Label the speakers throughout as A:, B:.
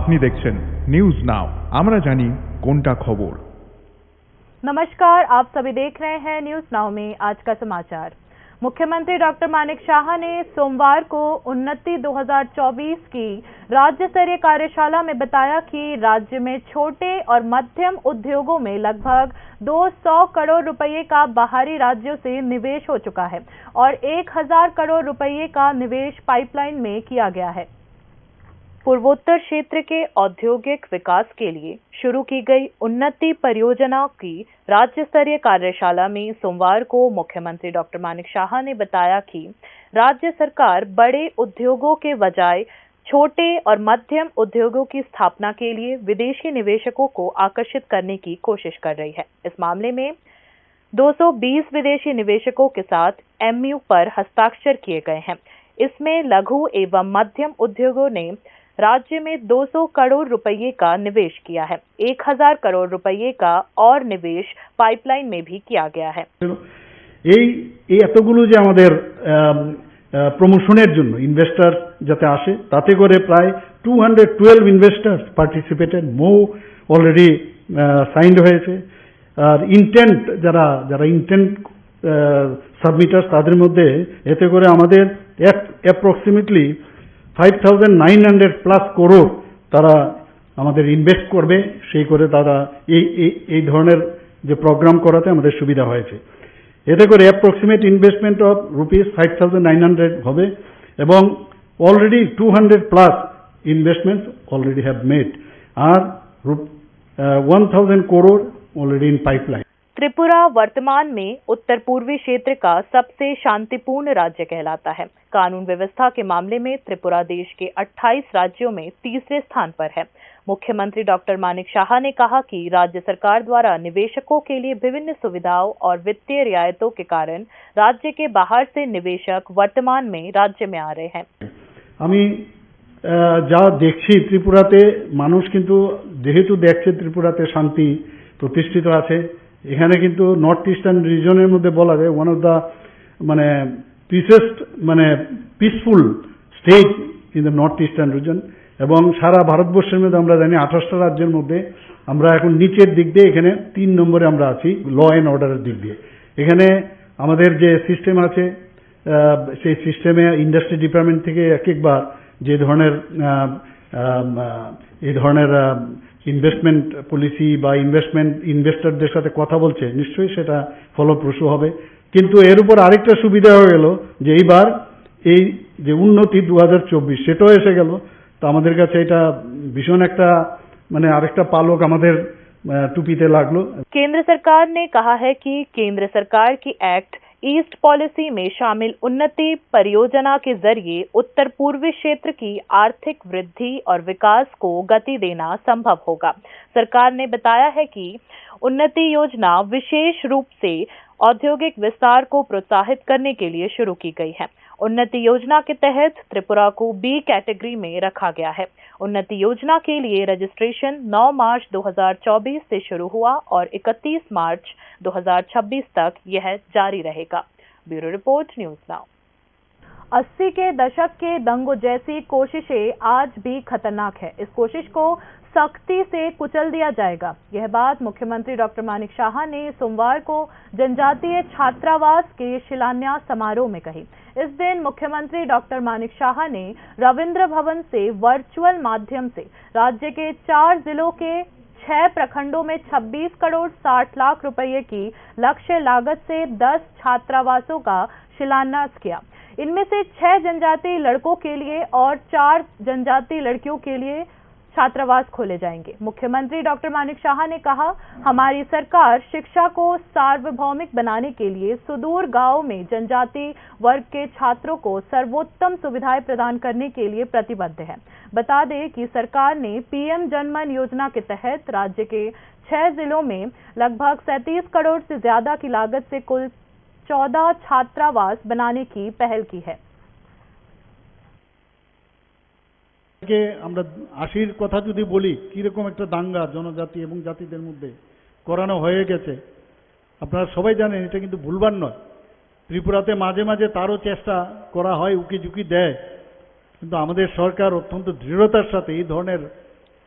A: আপনি দেখছেন news now, আমরা জানি কোনটা खबर।
B: नमस्कार, आप सभी देख रहे हैं न्यूज नाउ में आज का समाचार। मुख्यमंत्री डॉक्टर मानिक शाह ने सोमवार को उन्नति 2024 की राज्य स्तरीय कार्यशाला में बताया कि राज्य में छोटे और मध्यम उद्योगों में लगभग 200 करोड़ रुपए का बाहरी राज्यों से निवेश हो चुका है और 1000 करोड़ रुपए का निवेश पाइपलाइन में किया गया है। पूर्वोत्तर क्षेत्र के औद्योगिक विकास के लिए शुरू की गई उन्नति परियोजना की राज्य स्तरीय कार्यशाला में सोमवार को मुख्यमंत्री डॉक्टर मानिक शाह ने बताया कि राज्य सरकार बड़े उद्योगों के बजाय छोटे और मध्यम उद्योगों की स्थापना के लिए विदेशी निवेशकों को आकर्षित करने की कोशिश कर रही है। इस मामले में 220 विदेशी निवेशकों के साथ MOU पर हस्ताक्षर किए गए हैं। इसमें लघु एवं मध्यम उद्योगों ने राज्य में 200 करोड़ रुपए का निवेश किया है। 1000 करोड़ रुपए का और निवेश पाइपलाइन में भी किया गया है।
C: এতগুলো যে আমাদের প্রমোশনের জন্য ইনভেস্টর যাতে আসে, তাতে করে প্রায় 212 ইনভেস্টার্স পার্টিসিপেটেড, মো অলরেডি সাইন্ড হয়েছে। আর ইন্টেন্ট যারা ইন্টেন্ট সাবমিটার্স, তাদের মধ্যে এতে করে আমাদের অ্যাপ্রক্সিমেটলি 5900 প্লাস করোড় তারা আমাদের ইনভেস্ট করবে। সেই করে তারা এই ধরনের যে প্রোগ্রাম করাতে আমাদের সুবিধা হয়েছে। এতে করে অ্যাপ্রক্সিমেট ইনভেস্টমেন্ট অফ ₹5900 হবে এবং already 200 plus investment already have made আর 1000 crore already in pipeline.
B: Tripura वर्तमान में उत्तर पूर्वी क्षेत्र का सबसे शांतिपूर्ण राज्य कहलाता है। कानून व्यवस्था के मामले में त्रिपुरा देश के 28 राज्यों में तीसरे स्थान पर है। मुख्यमंत्री डॉक्टर मानिक शाह ने कहा कि राज्य सरकार द्वारा निवेशकों के लिए विभिन्न सुविधाओं और वित्तीय रियायतों के कारण राज्य के बाहर से निवेशक वर्तमान में राज्य में आ रहे हैं।
C: আমি যা দেখছি ত্রিপুরাতে মানুষ কিন্তু যেহেতু দেখছে ত্রিপুরাতে শান্তি প্রতিষ্ঠিত আছে, এখানে কিন্তু নর্থ ইস্টার্ন রিজনের মধ্যে বলা যায় one of the peaceful state in the north eastern reason. এবং সারা ভারতবর্ষের মধ্যে আমরা জানি 28টা রাজ্যের মধ্যে আমরা এখন নিচের দিক দিয়ে এখানে 3 নম্বরে আমরা আছি ল অ্যান্ড অর্ডারের দিক দিয়ে। এখানে আমাদের যে সিস্টেম আছে সেই সিস্টেমে ইন্ডাস্ট্রি ডিপার্টমেন্ট থেকে একবার যে ধরনের এই ধরনের ইনভেস্টমেন্ট পলিসি বা ইনভেস্টরদের সাথে কথা বলছে, নিশ্চয়ই সেটা ফলপ্রসূ হবে। কিন্তু এর উপর আরেকটা সুবিধা হয়ে গেল যে এইবার এই যে উন্নতি 2024 সেটাও এসে গেল। তো আমাদের কাছে এটা ভীষণ একটা আরেকটা পালক আমাদের টুপিতে লাগলো।
B: केंद्र सरकार ने कहा है कि केंद्र सरकार की एक्ट ईस्ट पॉलिसी में शामिल उन्नति परियोजना के जरिए उत्तर पूर्वी क्षेत्र की आर्थिक वृद्धि और विकास को गति देना संभव होगा। सरकार ने बताया है कि उन्नति योजना विशेष रूप से औद्योगिक विस्तार को प्रोत्साहित करने के लिए शुरू की गई है। उन्नति योजना के तहत त्रिपुरा को B कैटेगरी में रखा गया है। उन्नति योजना के लिए रजिस्ट्रेशन 9 मार्च 2024 से शुरू हुआ और 31 मार्च 2026 तक यह जारी रहेगा। Bureau report, news now. 80 के दशक के दंगों जैसी कोशिशें आज भी खतरनाक है। इस कोशिश को सख्ती से कुचल दिया जाएगा। यह बात मुख्यमंत्री डॉक्टर मानिक शाह ने सोमवार को जनजातीय छात्रावास के शिलान्यास समारोह में कही। इस दिन मुख्यमंत्री डॉक्टर मानिक शाह ने रविंद्र भवन से वर्चुअल माध्यम से राज्य के 4 जिलों के 6 प्रखंडों में 26 करोड़ 60 लाख रुपए की लक्ष्य लागत से 10 छात्रावासों का शिलान्यास किया। इनमें से 6 जनजातीय लड़कों के लिए और 4 जनजातीय लड़कियों के लिए छात्रावास खोले जाएंगे। मुख्यमंत्री डॉक्टर मानिक शाह ने कहा, हमारी सरकार शिक्षा को सार्वभौमिक बनाने के लिए सुदूर गांव में जनजाति वर्ग के छात्रों को सर्वोत्तम सुविधाएं प्रदान करने के लिए प्रतिबद्ध है। बता दें कि सरकार ने PM जनमन योजना के तहत राज्य के 6 जिलों में लगभग 37 करोड़ से ज्यादा की लागत से कुल 14 छात्रावास बनाने की पहल की है।
C: আমরা 80-র কথা যদি বলি, কিরকম একটা দাঙ্গা জনজাতি এবং জাতিদের মধ্যে করানো হয়ে গেছে আপনারা সবাই জানেন, এটা কিন্তু ভুলবার নয়। ত্রিপুরাতে মাঝে মাঝে তারও চেষ্টা করা হয়, উকি ঝুঁকি দেয়, কিন্তু আমাদের সরকার অত্যন্ত দৃঢ়তার সাথে এই ধরনের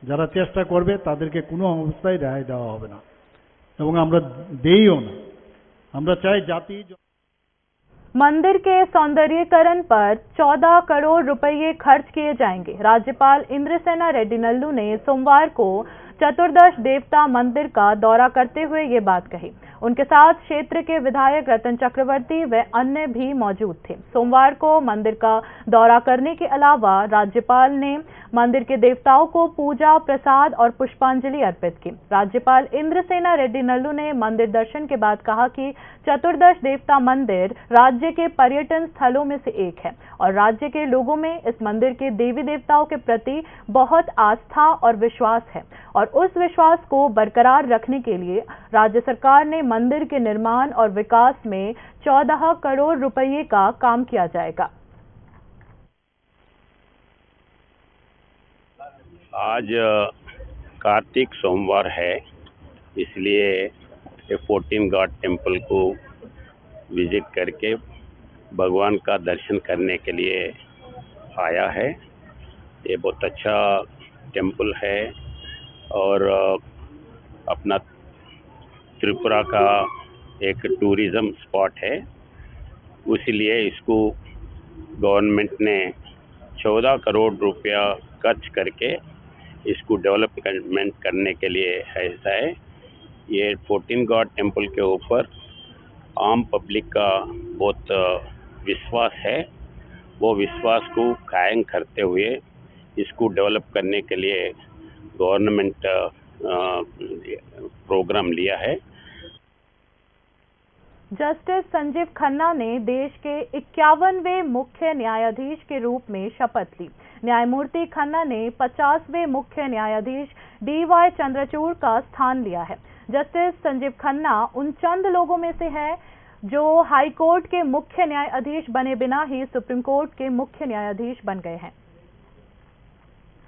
C: যারা চেষ্টা করবে তাদেরকে কোনো অবস্থায় রেহাই দেওয়া হবে না এবং আমরা দেইও না। আমরা চাই জাতি।
B: मंदिर के सौंदर्यीकरण पर 14 करोड़ रुपए खर्च किए जाएंगे। राज्यपाल इंद्रसेना रेड्डी नल्लू ने सोमवार को चतुर्दश देवता मंदिर का दौरा करते हुए ये बात कही। उनके साथ क्षेत्र के विधायक रतन चक्रवर्ती व अन्य भी मौजूद थे। सोमवार को मंदिर का दौरा करने के अलावा राज्यपाल ने मंदिर के देवताओं को पूजा, प्रसाद और पुष्पांजलि अर्पित की। राज्यपाल इंद्रसेना रेड्डी नल्लू ने मंदिर दर्शन के बाद कहा कि चतुर्दश देवता मंदिर राज्य के पर्यटन स्थलों में से एक है और राज्य के लोगों में इस मंदिर के देवी देवताओं के प्रति बहुत आस्था और विश्वास है और उस विश्वास को बरकरार रखने के लिए राज्य सरकार ने मंदिर के निर्माण और विकास में 14 करोड़ रुपए का काम किया जाएगा।
D: आज कार्तिक सोमवार है, इसलिए 14 गॉड टेम्पल को विजिट करके भगवान का दर्शन करने के लिए आया है। ये बहुत अच्छा टेम्पल है और अपना त्रिपुरा का एक टूरिज़्म स्पॉट है, उसीलिए इसको गवर्नमेंट ने 14 करोड़ रुपया खर्च करके इसको डेवलपमेंट करने के लिए ऐसा है। ये 14 गॉड टेम्पल के ऊपर आम पब्लिक का बहुत विश्वास है। वो विश्वास को कायम करते हुए इसको डेवलप करने के लिए गवर्नमेंट प्रोग्राम लिया है।
B: जस्टिस संजीव खन्ना ने देश के 51वें मुख्य न्यायाधीश के रूप में शपथ ली। न्यायमूर्ति खन्ना ने 50वें मुख्य न्यायाधीश DY चंद्रचूड़ का स्थान लिया है। जस्टिस संजीव खन्ना उन चंद लोगों में से है जो हाई कोर्ट के मुख्य न्यायाधीश बने बिना ही सुप्रीम कोर्ट के मुख्य न्यायाधीश बन गए हैं।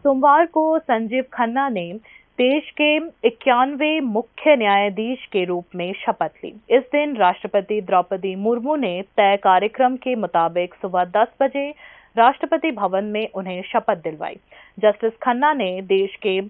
B: सोमवार को संजीव खन्ना ने देश के 91वें मुख्य न्यायाधीश के रूप में शपथ ली। इस दिन राष्ट्रपति द्रौपदी मुर्मू ने तय कार्यक्रम के मुताबिक सुबह 10 बजे राष्ट्रपति भवन में उन्हें शपथ दिलवाई। जस्टिस खन्ना ने देश के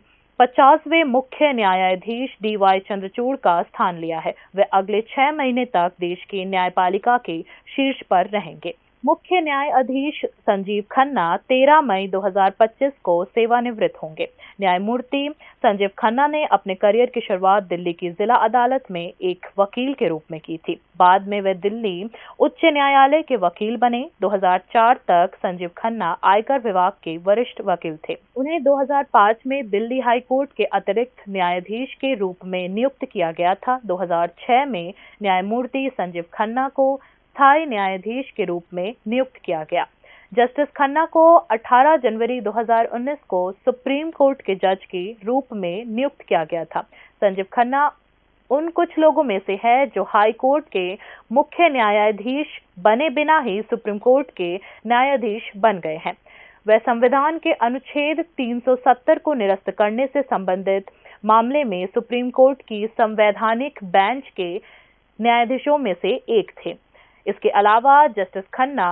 B: 50वें मुख्य न्यायाधीश DY चंद्रचूड़ का स्थान लिया है। वे अगले 6 महीने तक देश की न्यायपालिका के शीर्ष पर रहेंगे। मुख्य न्यायाधीश संजीव खन्ना 13 मई 2025 को सेवानिवृत्त होंगे। न्यायमूर्ति संजीव खन्ना ने अपने करियर की शुरुआत दिल्ली की जिला अदालत में एक वकील के रूप में की थी। बाद में वे दिल्ली उच्च न्यायालय के वकील बने। 2004 तक संजीव खन्ना आयकर विभाग के वरिष्ठ वकील थे। उन्हें 2005 में दिल्ली हाई कोर्ट के अतिरिक्त न्यायाधीश के रूप में नियुक्त किया गया था। 2006 में न्यायमूर्ति संजीव खन्ना को स्थायी न्यायाधीश के रूप में नियुक्त किया गया। जस्टिस खन्ना को 18 जनवरी 2019 को सुप्रीम कोर्ट के जज के रूप में नियुक्त किया गया था। संजीव खन्ना उन कुछ लोगों में से है जो हाई कोर्ट के मुख्य न्यायाधीश बने बिना ही सुप्रीम कोर्ट के न्यायाधीश बन गए हैं। वह संविधान के अनुच्छेद 370 को निरस्त करने से संबंधित मामले में सुप्रीम कोर्ट की संवैधानिक बेंच के न्यायाधीशों में से एक थे। इसके अलावा जस्टिस खन्ना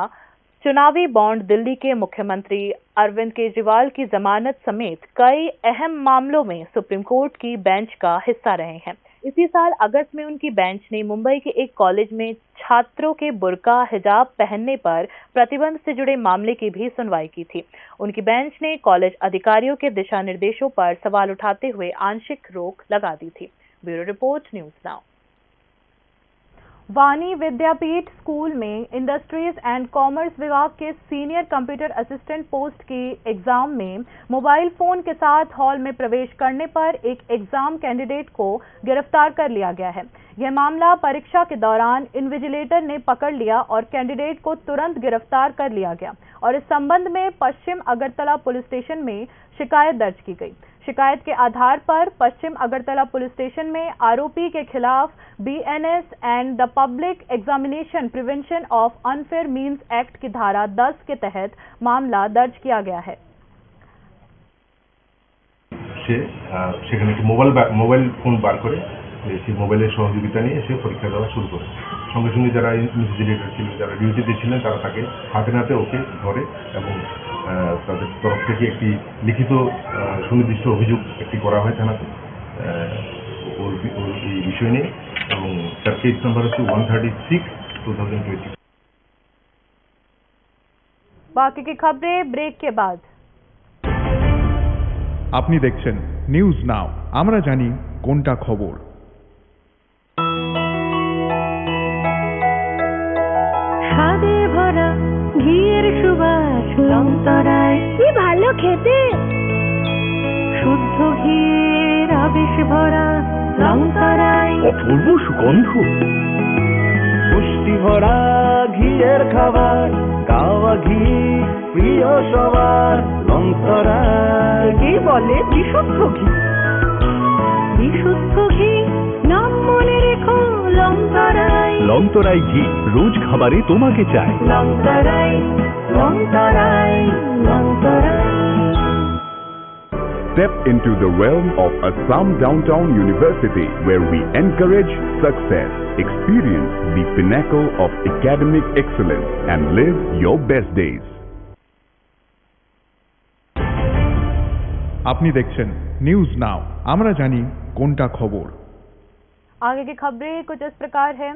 B: चुनावी बॉन्ड, दिल्ली के मुख्यमंत्री अरविंद केजरीवाल की जमानत समेत कई अहम मामलों में सुप्रीम कोर्ट की बेंच का हिस्सा रहे हैं। इसी साल अगस्त में उनकी बेंच ने मुंबई के एक कॉलेज में छात्रों के बुर्का हिजाब पहनने पर प्रतिबंध से जुड़े मामले की भी सुनवाई की थी। उनकी बेंच ने कॉलेज अधिकारियों के दिशा निर्देशों पर सवाल उठाते हुए आंशिक रोक लगा दी थी। Bureau report, news now. वानी विद्यापीठ स्कूल में इंडस्ट्रीज एंड कॉमर्स विभाग के सीनियर कंप्यूटर असिस्टेंट पोस्ट की एग्जाम में मोबाइल फोन के साथ हॉल में प्रवेश करने पर एक एग्जाम कैंडिडेट को गिरफ्तार कर लिया गया है। यह मामला परीक्षा के दौरान इन्विजिलेटर ने पकड़ लिया और कैंडिडेट को तुरंत गिरफ्तार कर लिया गया और इस संबंध में पश्चिम अगरतला पुलिस स्टेशन में शिकायत दर्ज की गई। शिकायत के आधार पर पश्चिम अगरतला पुलिस स्टेशन में आरोपी के खिलाफ BNS and the public examination prevention of unfair means act की धारा 10 के तहत मामला दर्ज किया गया है।
E: সেখানে একটি মোবাইল ফোন বার করে সেই মোবাইলের সহযোগিতা নিয়ে সে পরীক্ষা দেওয়া শুরু করে। সঙ্গে সঙ্গে যারা ইনভিজিলেটর ছিলেন, যারা ডিউটিতে ছিলেন, তারা তাকে হাতে নাতে ওকে ধরে এবং তাদের তরফ থেকে একটি লিখিত সুনির্দিষ্ট অভিযোগ একটি করা হয় থানাতে ওর এই বিষয় নিয়ে, এবং তার কেস নাম্বার হচ্ছে 136/2020।
B: बाकी की खबरें ब्रेक के बाद।
A: আপনি দেখছেন নিউজ নাও, আমরা জানি কোনটা খবর।
F: স্বাদে ভরা ঘিয়ের সুবাস লংতরায়, কি ভালো খেতে। শুদ্ধ ঘিয়ের আবেশ ভরা লংতরায়,
G: অপূর্ব সুগন্ধ। পুষ্টি ভরা ঘিয়ের খাবার, গাওয়া ঘি প্রিয় সবার লংতরায়।
F: কি বলে বিশুদ্ধ ঘি। বিশুদ্ধ ঘি নাম মনে রেখো লংতরায়।
G: লংতরাই ঘি রোজ খাবারে তোমাকে চাই।
F: Longtharai Longtharai Longtharai.
H: Step into the realm of Assam Downtown University, where we encourage success, experience the pinnacle of academic excellence, and live your best days.
A: আপনি দেখছেন নিউজ নাও, আমরা জানি কোনটা খবর।
B: आगे की खबरें कुछ इस प्रकार है।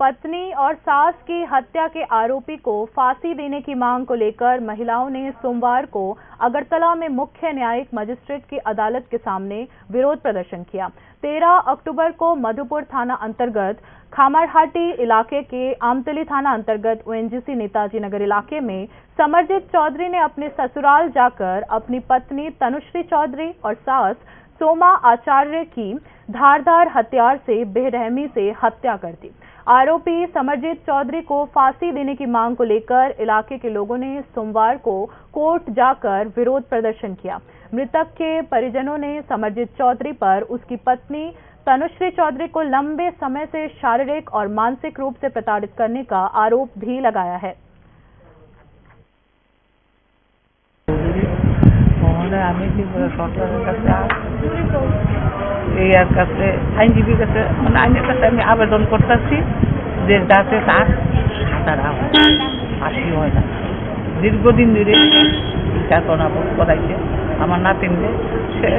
B: पत्नी और सास की हत्या के आरोपी को फांसी देने की मांग को लेकर महिलाओं ने सोमवार को अगरतला में मुख्य न्यायिक मजिस्ट्रेट की अदालत के सामने विरोध प्रदर्शन किया। 13 अक्टूबर को मधुपुर थाना अंतर्गत खामरहाटी इलाके के आमतली थाना अंतर्गत ओएनजीसी नेताजी नगर इलाके में समरजीत चौधरी ने अपने ससुराल जाकर अपनी पत्नी तनुश्री चौधरी और सास सोमा आचार्य की धारदार हथियार से बेरहमी से हत्या कर दी। आरोपी समरजीत चौधरी को फांसी देने की मांग को लेकर इलाके के लोगों ने सोमवार को कोर्ट जाकर विरोध प्रदर्शन किया। मृतक के परिजनों ने समरजीत चौधरी पर उसकी पत्नी तनुश्री चौधरी को लंबे समय से शारीरिक और मानसिक रूप से प्रताड़ित करने का आरोप भी लगाया है।
I: আমি সরকারের কাছে এর কাছে আইনজীবীর কাছে মানে আইনের কাছে আমি আবেদন করতেছি যে যাতে তার সাজাটা ফাঁসি হয় না। দীর্ঘদিন ধরে যাতনা ভোগ করাইছে আমার নাতিনকে, সে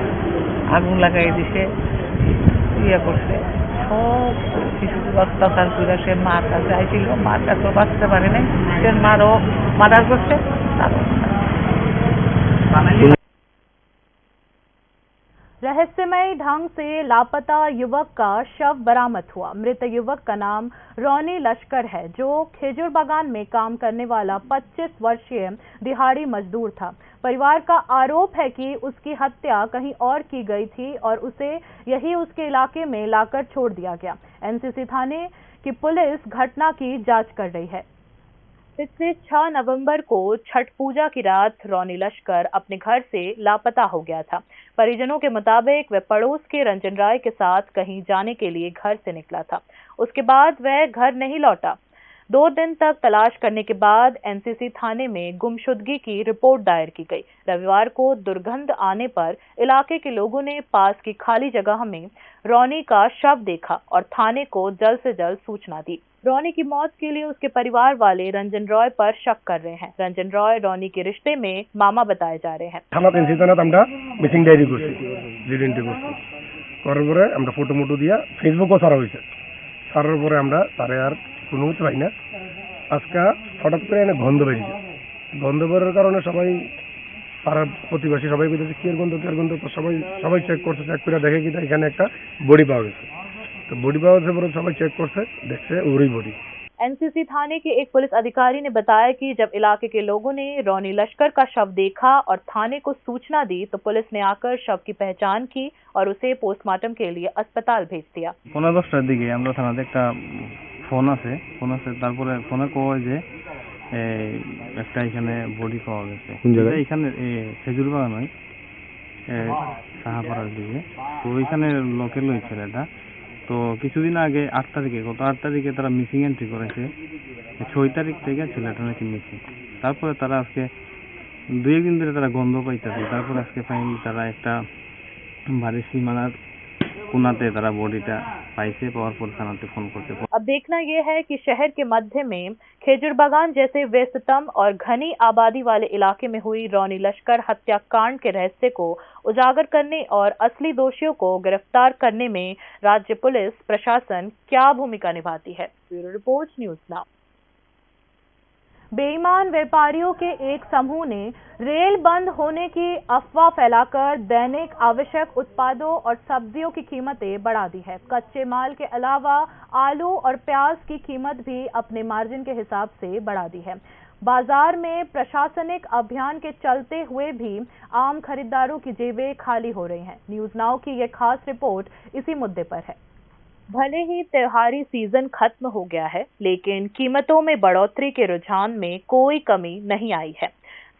I: আগুন লাগাই দিছে, ইয়ে করছে, সব শিশুকে অত্যাচার করে সে মার কাছে আইছিল, মার কাছেও বাঁচতে পারে নাই, সে মারও মার্ডার করছে।
B: रहस्यमय ढंग से लापता युवक का शव बरामद हुआ। मृत युवक का नाम रौनी लश्कर है, जो खेजूर बागान में काम करने वाला 25 वर्षीय दिहाड़ी मजदूर था। परिवार का आरोप है कि उसकी हत्या कहीं और की गई थी और उसे यही उसके इलाके में लाकर छोड़ दिया गया। एनसीसी थाने की पुलिस घटना की जांच कर रही है। पिछले 6 नवंबर को छठ पूजा की रात रौनी लश्कर अपने घर से लापता हो गया था। परिजनों के मुताबिक वह पड़ोस के रंजन राय के साथ कहीं जाने के लिए घर से निकला था। उसके बाद वह घर नहीं लौटा। 2 दिन तक तलाश करने के बाद एनसीसी थाने में गुमशुदगी की रिपोर्ट दायर की गई। रविवार को दुर्गंध आने पर इलाके के लोगों ने पास की खाली जगह में रौनी का शव देखा और थाने को जल्द से जल्द सूचना दी। रौनी की मौत के लिए उसके परिवार वाले रंजन रॉय पर शक कर रहे हैं। रंजन रॉय रौनी के रिश्ते में मामा बताए जा रहे हैं।
J: থানা এনসিসি আমরা মিসিং ডায়েরি করছি, লিড এন্ট্রি করছি, করার পরে আমরা ফটো মোটো দিয়া ফেসবুকও ছাড়া হয়েছে। ছাড়ার পরে আমরা তারে আর কোনো কিছু পাই না। আজকে হঠাৎ করে এনে গন্ধ বেরিয়েছে। গন্ধ বেরোর কারণে সবাই পাড়ার প্রতিবেশী সবাই বলতেছে কি এর গন্ধ, কি এর গন্ধ, সবাই চেক করছে। চেক করে দেখে কি এখানে একটা বডি পাওয়া গেছে। तो बॉडी पावर से बड़े सबाई चेक करते देखते उरी बॉडी।
B: एनसीसी थाने के एक पुलिस अधिकारी ने बताया कि जब इलाके के लोगों ने रौनी लश्कर का शव देखा और थाने को सूचना दी तो पुलिस ने आकर शव की पहचान की और उसे पोस्टमार्टम के लिए अस्पताल भेज दिया।
K: 10:15টার দিকে আমরা থানাতে একটা ফোন আছে তারপরে ফোনে কয় যে একটা এখানে বডি পাওয়া গেছে। এখানে খেজুর বাগান নয়, সাহাপাড়ার দিকে। তো ওইখানে লোকের ওই ছেলেটা তো কিছুদিন আগে 8 তারিখে গত 8 তারিখে তারা মিসিং এন্ট্রি করেছে। 6 তারিখ থেকে ছেলেটা নাকি মিসিং। তারপরে তারা আজকে 2 দিন ধরে তারা গন্ধ পাইতেছে। তারপরে আজকে ফাইনালি তারা একটা বাড়ির সীমানার কোনাতে তারা বডিটা পাইছে, পাওয়ার পর থানাতে ফোন করতে।
B: अब देखना यह है कि शहर के मध्य में खेजूर बागान जैसे व्यस्ततम और घनी आबादी वाले इलाके में हुई रौनी लश्कर हत्याकांड के रहस्य को उजागर करने और असली दोषियों को गिरफ्तार करने में राज्य पुलिस प्रशासन क्या भूमिका निभाती है। Bureau report, news now. बेईमान व्यापारियों के एक समूह ने रेल बंद होने की अफवाह फैलाकर दैनिक आवश्यक उत्पादों और सब्जियों की कीमतें बढ़ा दी है। कच्चे माल के अलावा आलू और प्याज की कीमत भी अपने मार्जिन के हिसाब से बढ़ा दी है। बाजार में प्रशासनिक अभियान के चलते हुए भी आम खरीदारों की जेबें खाली हो रही हैं। न्यूज़ नाउ की यह खास रिपोर्ट इसी मुद्दे पर है। भले ही त्योहारी सीजन खत्म हो गया है, लेकिन कीमतों में बढ़ोतरी के रुझान में कोई कमी नहीं आई है।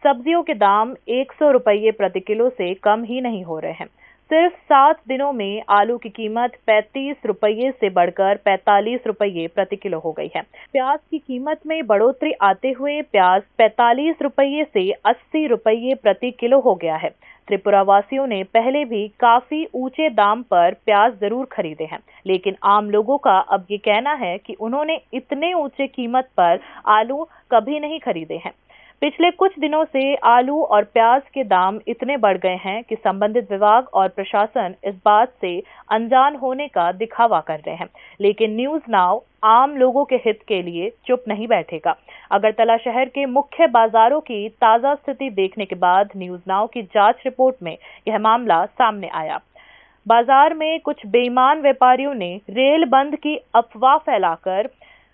B: सब्जियों के दाम 100 रुपये प्रति किलो से कम ही नहीं हो रहे हैं। सिर्फ 7 दिनों में आलू की कीमत 35 रुपये से बढ़कर 45 रुपये प्रति किलो हो गई है। प्याज की कीमत में बढ़ोतरी आते हुए प्याज 45 रुपये से 80 रुपये प्रति किलो हो गया है। त्रिपुरा वासियों ने पहले भी काफी ऊंचे दाम पर प्याज जरूर खरीदे हैं, लेकिन आम लोगों का अब ये कहना है कि उन्होंने इतने ऊंचे कीमत पर आलू कभी नहीं खरीदे हैं। पिछले कुछ दिनों से आलू और प्याज के दाम इतने बढ़ गए हैं कि संबंधित विभाग और प्रशासन इस बात से अनजान होने का दिखावा कर रहे हैं, लेकिन न्यूज़ नाउ आम लोगों के हित के लिए चुप नहीं बैठेगा। अगरतला शहर के मुख्य बाजारों की ताजा स्थिति देखने के बाद न्यूज़ नाउ की जांच रिपोर्ट में यह मामला सामने आया। बाजार में कुछ बेईमान व्यापारियों ने रेल बंद की अफवाह फैलाकर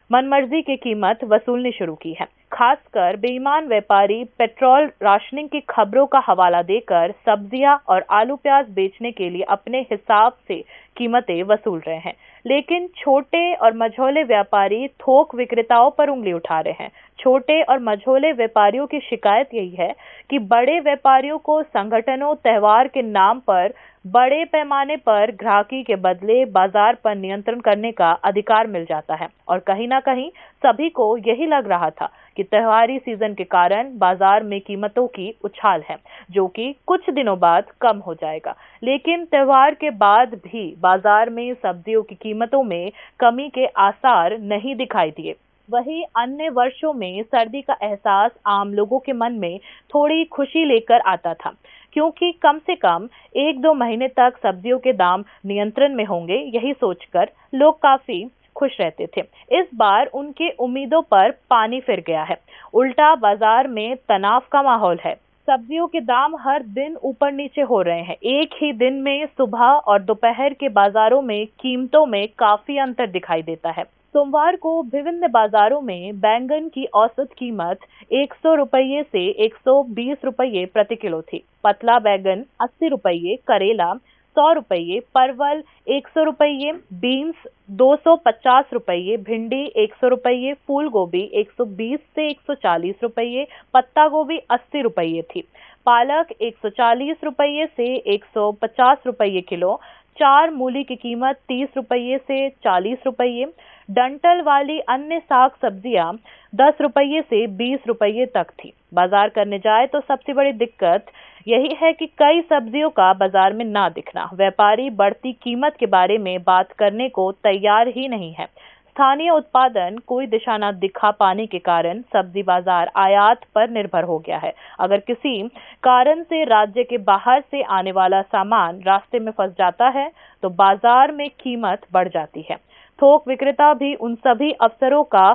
B: मनमर्जी की कीमत वसूलनी शुरू की है। खासकर बेईमान व्यापारी पेट्रोल राशनिंग की खबरों का हवाला देकर सब्जियां और आलू प्याज बेचने के लिए अपने हिसाब से कीमतें वसूल रहे हैं, लेकिन छोटे और मझोले व्यापारी थोक विक्रेताओं पर उंगली उठा रहे हैं। छोटे और मझोले व्यापारियों की शिकायत यही है कि बड़े व्यापारियों को संगठनों त्योहार के नाम पर बड़े पैमाने पर ग्राहकी के बदले बाजार पर नियंत्रण करने का अधिकार मिल जाता है और कहीं ना कहीं सभी को यही लग रहा था कि त्योहारी सीजन के कारण बाजार में कीमतों की उछाल है, जो कि कुछ दिनों बाद कम हो जाएगा। लेकिन त्योहार के बाद भी बाजार में सब्जियों की कीमतों में कमी के आसार नहीं दिखाई दिए। वहीं अन्य वर्षों में सर्दी का एहसास आम लोगों के मन में थोड़ी खुशी लेकर आता था, क्योंकि कम से कम 1-2 महीने तक सब्जियों के दाम नियंत्रण में होंगे, यही सोचकर लोग काफी खुश रहते थे। इस बार उनके उम्मीदों पर पानी फिर गया है। उल्टा बाजार में तनाव का माहौल है। सब्जियों के दाम हर दिन ऊपर नीचे हो रहे हैं। एक ही दिन में सुबह और दोपहर के बाजारों में कीमतों में काफी अंतर दिखाई देता है। सोमवार को विभिन्न बाजारों में बैंगन की औसत कीमत 100 रुपये से 120 रुपये प्रति किलो थी। पतला बैंगन 80 रुपये, करेला 100 रुपये, परवल 100 रुपये, बीन्स 250 रुपये, भिंडी 100 रुपये, फूल गोभी 120 से 140 रुपये, पत्ता गोभी 80 रुपये थी। पालक 140 रुपये से 150 रुपये किलो। 4 मूली की कीमत 30 रुपये से 40 रुपये। डंटल वाली अन्य साग सब्जियां 10 रुपये से 20 रुपये तक थी। बाजार करने जाए तो सबसे बड़ी दिक्कत यही है कि कई सब्जियों का बाजार में ना दिखना। व्यापारी बढ़ती कीमत के बारे में बात करने को तैयार ही नहीं है। स्थानीय उत्पादन कोई दिशा न दिखा पाने के कारण सब्जी बाजार आयात पर निर्भर हो गया है। अगर किसी कारण से राज्य के बाहर से आने वाला सामान रास्ते में फंस जाता है तो बाजार में कीमत बढ़ जाती है। थोक विक्रेता भी उन सभी अवसरों का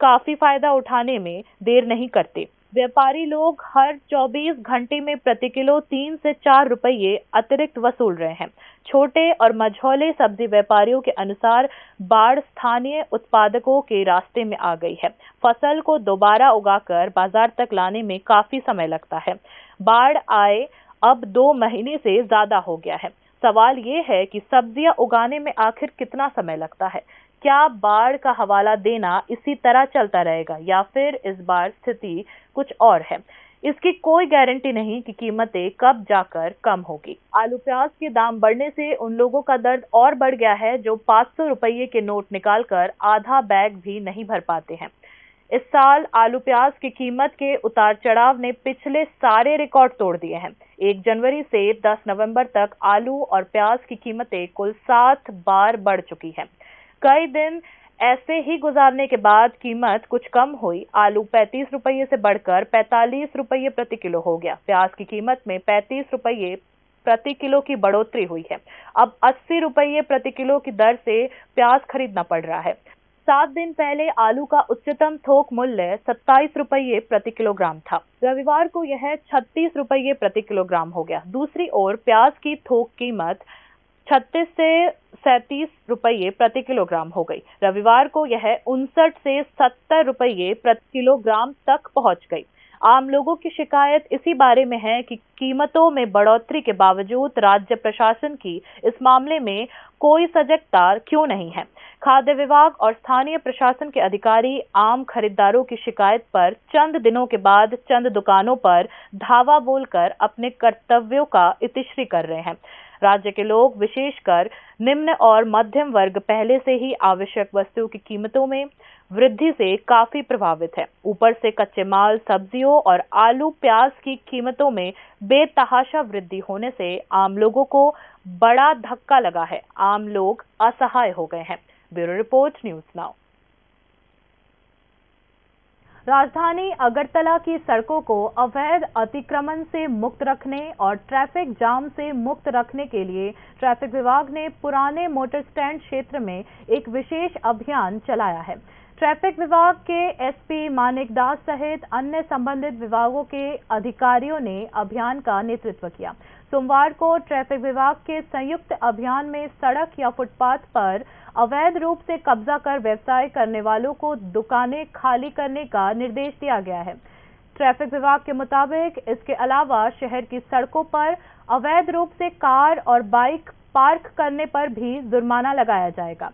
B: काफी फायदा उठाने में देर नहीं करते। व्यापारी लोग हर 24 घंटे में प्रति किलो 3 से 4 रुपये अतिरिक्त वसूल रहे हैं। छोटे और मझौले सब्जी व्यापारियों के अनुसार बाढ़ स्थानीय उत्पादकों के रास्ते में आ गई है। फसल को दोबारा उगाकर बाजार तक लाने में काफी समय लगता है। बाढ़ आए अब 2 महीने से ज्यादा हो गया है। सवाल ये है कि सब्जियां उगाने में आखिर कितना समय लगता है? क्या बाढ़ का हवाला देना इसी तरह चलता रहेगा या फिर इस बार स्थिति कुछ और है? इसकी कोई गारंटी नहीं कि कीमतें कब जाकर कम होगी। आलू प्याज के दाम बढ़ने से उन लोगों का दर्द और बढ़ गया है जो 500 रुपये के नोट निकालकर आधा बैग भी नहीं भर पाते हैं। इस साल आलू प्याज की कीमत के उतार चढ़ाव ने पिछले सारे रिकॉर्ड तोड़ दिए हैं। 1 जनवरी से 10 नवंबर तक आलू और प्याज की कीमतें कुल 7 बार बढ़ चुकी हैं। कई दिन ऐसे ही गुजारने के बाद कीमत कुछ कम हुई। आलू 35 रुपये से बढ़कर 45 रुपये प्रति किलो हो गया। प्याज की कीमत में 35 रुपये प्रति किलो की बढ़ोतरी हुई है। अब 80 रुपये प्रति किलो की दर से प्याज खरीदना पड़ रहा है। 7 दिन पहले आलू का उच्चतम थोक मूल्य 27 रुपये प्रति किलोग्राम था। रविवार को यह 36 रुपये प्रति किलोग्राम हो गया। दूसरी ओर प्याज की थोक कीमत 36 से 37 रुपये प्रति किलोग्राम हो गई। रविवार को यह 59 से 70 रुपये प्रति किलोग्राम तक पहुंच गई। आम लोगों की शिकायत इसी बारे में है कि कीमतों में बढ़ोतरी के बावजूद राज्य प्रशासन की इस मामले में कोई सजगता क्यों नहीं है। खाद्य विभाग और स्थानीय प्रशासन के अधिकारी आम खरीदारों की शिकायत पर चंद दिनों के बाद चंद दुकानों पर धावा बोलकर अपने कर्तव्यों का इतिश्री कर रहे हैं। राज्य के लोग, विशेषकर निम्न और मध्यम वर्ग, पहले से ही आवश्यक वस्तुओं की कीमतों में वृद्धि से काफी प्रभावित है। ऊपर से कच्चे माल, सब्जियों और आलू प्याज की कीमतों में बेतहाशा वृद्धि होने से आम लोगों को बड़ा धक्का लगा है। आम लोग असहाय हो गए हैं। Bureau report, news now. राजधानी अगरतला की सड़कों को अवैध अतिक्रमण से मुक्त रखने और ट्रैफिक जाम से मुक्त रखने के लिए ट्रैफिक विभाग ने पुराने मोटर स्टैंड क्षेत्र में एक विशेष अभियान चलाया है। ट्रैफिक विभाग के एसपी मानिक दास सहित अन्य संबंधित विभागों के अधिकारियों ने अभियान का नेतृत्व किया। सोमवार को ट्रैफिक विभाग के संयुक्त अभियान में सड़क या फुटपाथ पर अवैध रूप से कब्जा कर व्यवसाय करने वालों को दुकानें खाली करने का निर्देश दिया गया है। ट्रैफिक विभाग के मुताबिक इसके अलावा शहर की सड़कों पर अवैध रूप से कार और बाइक पार्क करने पर भी जुर्माना लगाया जाएगा।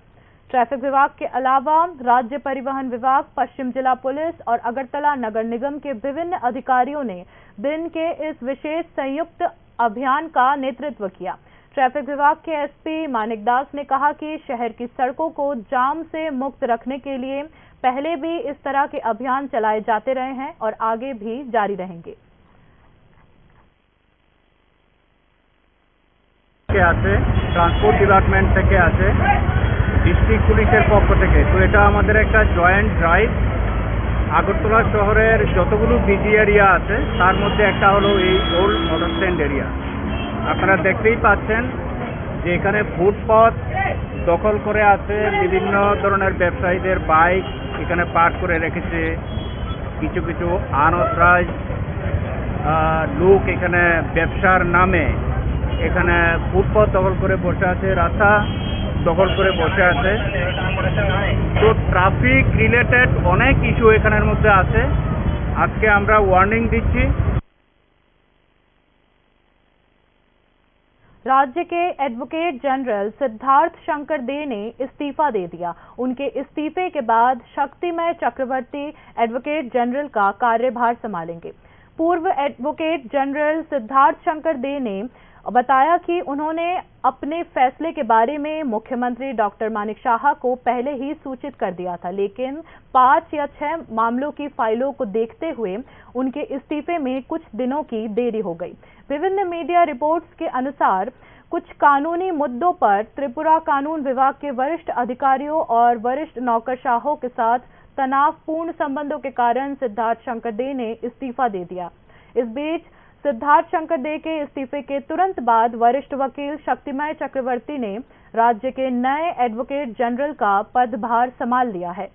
B: ट्रैफिक विभाग के अलावा राज्य परिवहन विभाग, पश्चिम जिला पुलिस और अगरतला नगर निगम के विभिन्न अधिकारियों ने दिन के इस विशेष संयुक्त अभियान का नेतृत्व किया। ट्रैफिक विभाग के एसपी मानिक दास ने कहा कि शहर की सड़कों को जाम से मुक्त रखने के लिए पहले भी इस तरह के अभियान चलाए जाते रहे हैं और आगे भी जारी रहेंगे।
L: ट्रांसपोर्ट डिपार्टमेंट থেকে আছে, ডিস্ট্রিক্ট পুলিশের পক্ষ থেকে। তো এটা আমাদের একটা জয়েন্ট ড্রাইভ। আগরতলা শহরের যতগুলো বিজি এরিয়া আছে তার মধ্যে একটা হলো এই ওল্ড মোটর স্ট্যান্ড এরিয়া। আপনারা দেখতেই পাচ্ছেন যে এখানে ফুটপাথ দখল করে আছে, বিভিন্ন ধরনের ব্যবসায়ীদের বাইক এখানে পার্ক করে রেখেছে। কিছু কিছু আনঅথরাইজড লোক এখানে ব্যবসার নামে এখানে ফুটপাথ দখল করে বসে আছে, রাস্তা দখল করে বসে আছে। তো ট্রাফিক রিলেটেড অনেক ইস্যু এখানের মধ্যে আছে। আজকে আমরা ওয়ার্নিং দিচ্ছি।
B: राज्य के एडवोकेट जनरल सिद्धार्थ शंकर दे ने इस्तीफा दे दिया। उनके इस्तीफे के बाद शक्तिमय चक्रवर्ती एडवोकेट जनरल का कार्यभार संभालेंगे। पूर्व एडवोकेट जनरल सिद्धार्थ शंकर दे ने बताया कि उन्होंने अपने फैसले के बारे में मुख्यमंत्री डॉक्टर मानिक शाह को पहले ही सूचित कर दिया था, लेकिन 5 या 6 मामलों की फाइलों को देखते हुए उनके इस्तीफे में कुछ दिनों की देरी हो गई। विभिन्न मीडिया रिपोर्ट्स के अनुसार कुछ कानूनी मुद्दों पर त्रिपुरा कानून विभाग के वरिष्ठ अधिकारियों और वरिष्ठ नौकरशाहों के साथ तनावपूर्ण संबंधों के कारण सिद्धार्थ शंकर दे ने इस्तीफा दे दिया। इस बीच सिद्धार्थ शंकर दे के इस्तीफे के तुरंत बाद वरिष्ठ वकील शक्तिमय चक्रवर्ती ने राज्य के नए एडवोकेट जनरल का पदभार संभाल लिया है।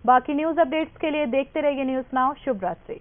B: बाकी न्यूज अपडेट्स के लिए देखते रहिए न्यूज़ नाउ। शुभ रात्रि।